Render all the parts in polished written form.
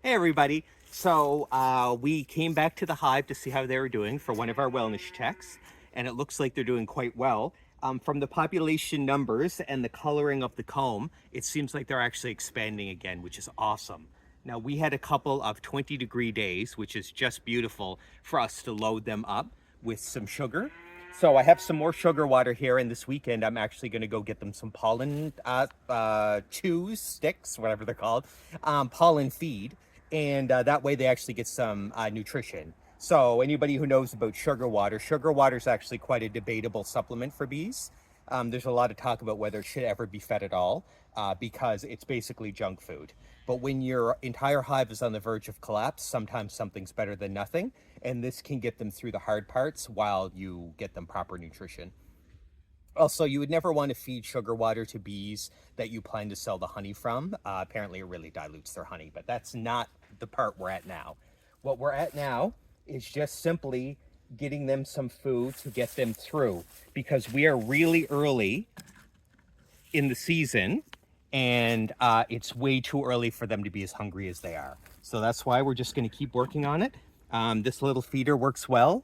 Hey everybody. We came back to the hive to see how they were doing for one of our wellness checks, and it looks like they're doing quite well. From the population numbers and the coloring of the comb, it seems like they're actually expanding again, which is awesome. Now, we had a couple of 20-degree days, which is just beautiful for us to load them up with some sugar. So I have some more sugar water here, and this weekend I'm actually going to go get them some pollen chews, sticks, whatever they're called, pollen feed, and that way they actually get some nutrition. So anybody who knows about sugar water is actually quite a debatable supplement for bees. There's a lot of talk about whether it should ever be fed at all because it's basically junk food. But when your entire hive is on the verge of collapse, sometimes something's better than nothing. And this can get them through the hard parts while you get them proper nutrition. Also, you would never want to feed sugar water to bees that you plan to sell the honey from. Apparently, it really dilutes their honey, but that's not the part we're at now. What we're at now is just simply getting them some food to get them through because we are really early in the season and it's way too early for them to be as hungry as they are. So that's why we're just going to keep working on it. This little feeder works well.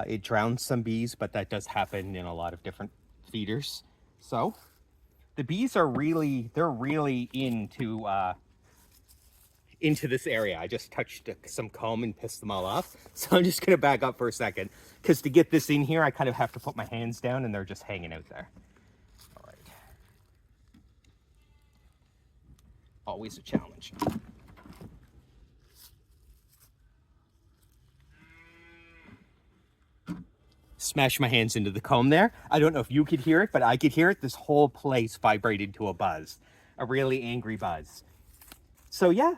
It drowns some bees, but that does happen in a lot of different feeders. So the bees are they're really into this area. I just touched some comb and pissed them all off. So I'm just going to back up for a second because to get this in here, I kind of have to put my hands down and they're just hanging out there. All right. Always a challenge. Smash my hands into the comb there. I don't know if you could hear it, but I could hear it. This whole place vibrated to a buzz, a really angry buzz. So yeah,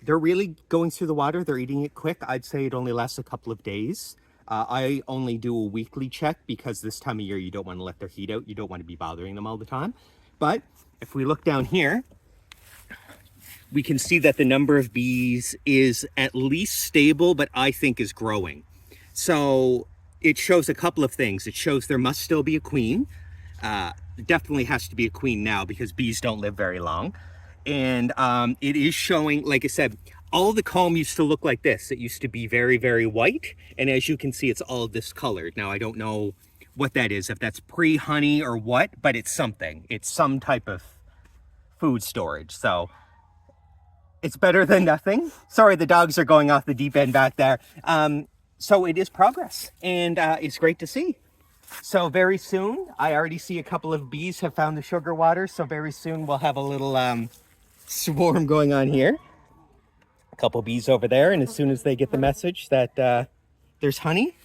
they're really going through the water. They're eating it quick. I'd say it only lasts a couple of days. I only do a weekly check because this time of year you don't want to let their heat out. You don't want to be bothering them all the time. But if we look down here, we can see that the number of bees is at least stable, but I think is growing. So it shows a couple of things. It shows there must still be a queen. Definitely has to be a queen now because bees don't live very long. And it is showing, like I said, all the comb used to look like this. It used to be very, very white. And as you can see, it's all discolored. Now, I don't know what that is, if that's pre-honey or what, but it's something. It's some type of food storage. So it's better than nothing. Sorry, the dogs are going off the deep end back there. So it is progress, and it's great to see. So very soon, I already see a couple of bees have found the sugar water. So very soon we'll have a little swarm going on here. A couple bees over there, and as soon as they get the message that there's honey,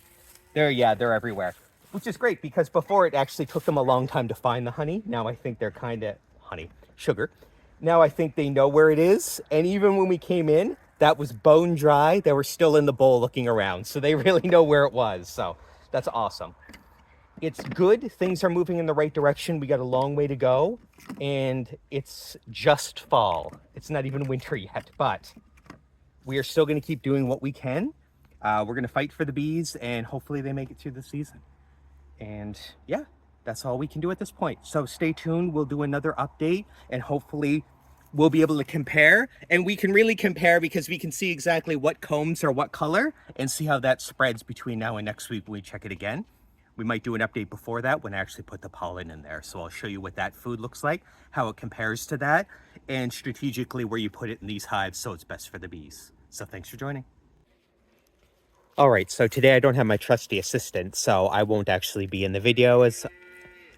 they're everywhere. Which is great because before it actually took them a long time to find the honey. Now I think they're kind of sugar. Now I think they know where it is. And even when we came in, that was bone dry. They were still in the bowl looking around. So they really know where it was. So that's awesome. It's good. Things are moving in the right direction. We got a long way to go. And it's just fall. It's not even winter yet. But we are still going to keep doing what we can. We're going to fight for the bees. And hopefully they make it through the season. And yeah, that's all we can do at this point. So stay tuned. We'll do another update. And hopefully we'll be able to compare, and we can really compare because we can see exactly what combs are what color and see how that spreads between now and next week when we check it again. We might do an update before that when I actually put the pollen in there. So I'll show you what that food looks like, how it compares to that, and strategically where you put it in these hives so it's best for the bees. So thanks for joining. All right, so today I don't have my trusty assistant, so I won't actually be in the video as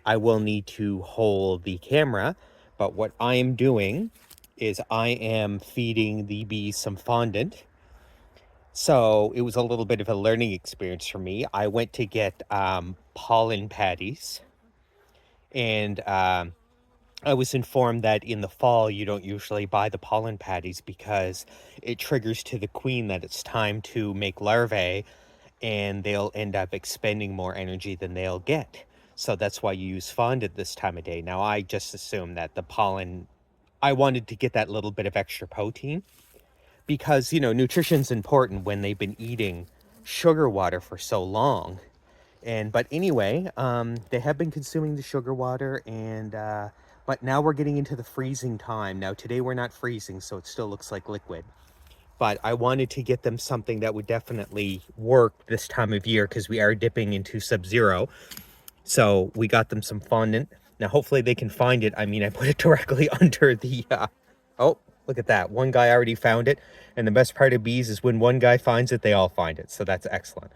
I will need to hold the camera. But what I am doing is I am feeding the bees some fondant. So it was a little bit of a learning experience for me. I went to get pollen patties, and I was informed that in the fall you don't usually buy the pollen patties because it triggers to the queen that it's time to make larvae, and they'll end up expending more energy than they'll get. So that's why you use fondant this time of day. Now, I just assumed that the pollen, I wanted to get that little bit of extra protein because, you know, nutrition's important when they've been eating sugar water for so long. But anyway, they have been consuming the sugar water, and But now we're getting into the freezing time. Now today we're not freezing, so it still looks like liquid. But I wanted to get them something that would definitely work this time of year because we are dipping into sub-zero. So we got them some fondant. Now hopefully they can find it. I mean, I put it directly under the... Oh, look at that. One guy already found it. And the best part of bees is when one guy finds it, they all find it. So that's excellent.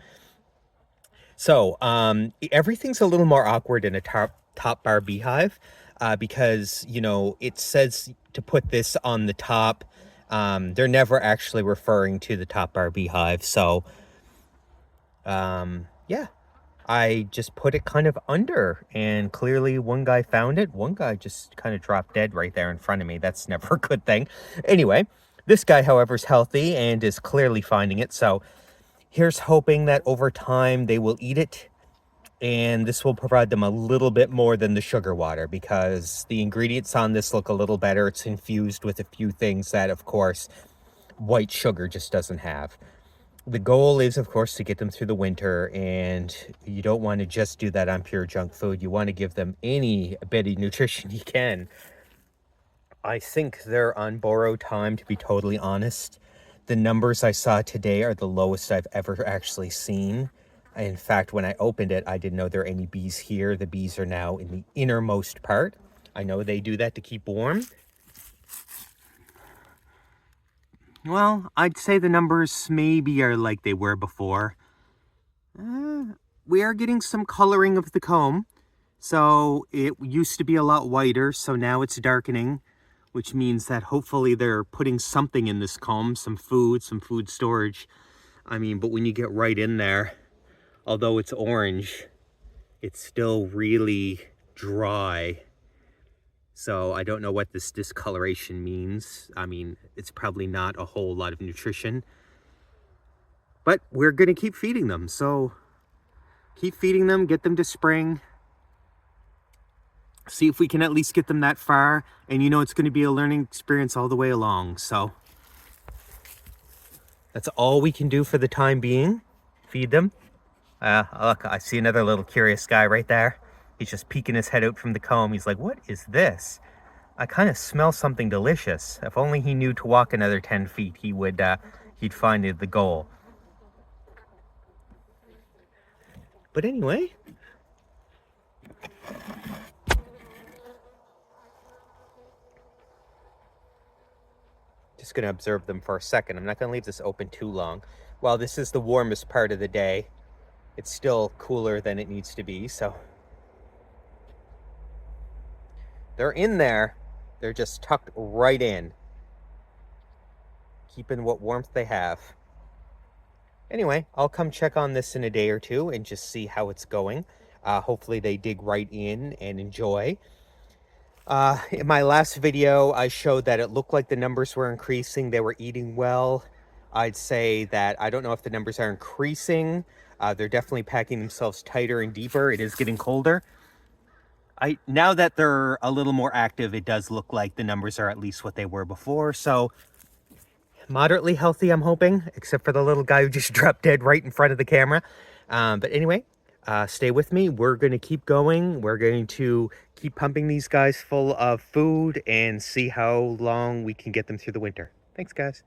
So everything's a little more awkward in a top bar beehive because, you know, it says to put this on the top. They're never actually referring to the top bar beehive. So, yeah, I just put it kind of under, and clearly one guy found it. One guy just kind of dropped dead right there in front of me. That's never a good thing. Anyway, this guy, however, is healthy and is clearly finding it. So here's hoping that over time they will eat it, and this will provide them a little bit more than the sugar water because the ingredients on this look a little better. It's infused with a few things that, of course, white sugar just doesn't have. The goal is, of course, to get them through the winter, and you don't want to just do that on pure junk food. You want to give them any bit of nutrition you can. I think they're on borrowed time, to be totally honest. The numbers I saw today are the lowest I've ever actually seen. In fact, when I opened it, I didn't know there were any bees here. The bees are now in the innermost part. I know they do that to keep warm. Well, I'd say the numbers maybe are like they were before. We are getting some coloring of the comb. So it used to be a lot whiter, so now it's darkening, which means that hopefully they're putting something in this comb, some food storage. I mean, but when you get right in there, although it's orange, it's still really dry. So I don't know what this discoloration means. I mean, it's probably not a whole lot of nutrition. But we're going to keep feeding them. So keep feeding them, get them to spring. See if we can at least get them that far. And you know, it's going to be a learning experience all the way along. So that's all we can do for the time being. Feed them. Look, I see another little curious guy right there. He's just peeking his head out from the comb. He's like, what is this? I kind of smell something delicious. If only he knew to walk another 10 feet, he would, he'd find the goal. But anyway, just going to observe them for a second. I'm not going to leave this open too long. While this is the warmest part of the day, it's still cooler than it needs to be, so they're in there. They're just tucked right in, keeping what warmth they have. Anyway, I'll come check on this in a day or two and just see how it's going. Hopefully they dig right in and enjoy. In my last video, I showed that it looked like the numbers were increasing. They were eating well. I'd say that I don't know if the numbers are increasing. They're definitely packing themselves tighter and deeper. It is getting colder. Now that they're a little more active, it does look like the numbers are at least what they were before. So moderately healthy, I'm hoping, except for the little guy who just dropped dead right in front of the camera. But anyway, stay with me. We're going to keep going. We're going to keep pumping these guys full of food and see how long we can get them through the winter. Thanks, guys.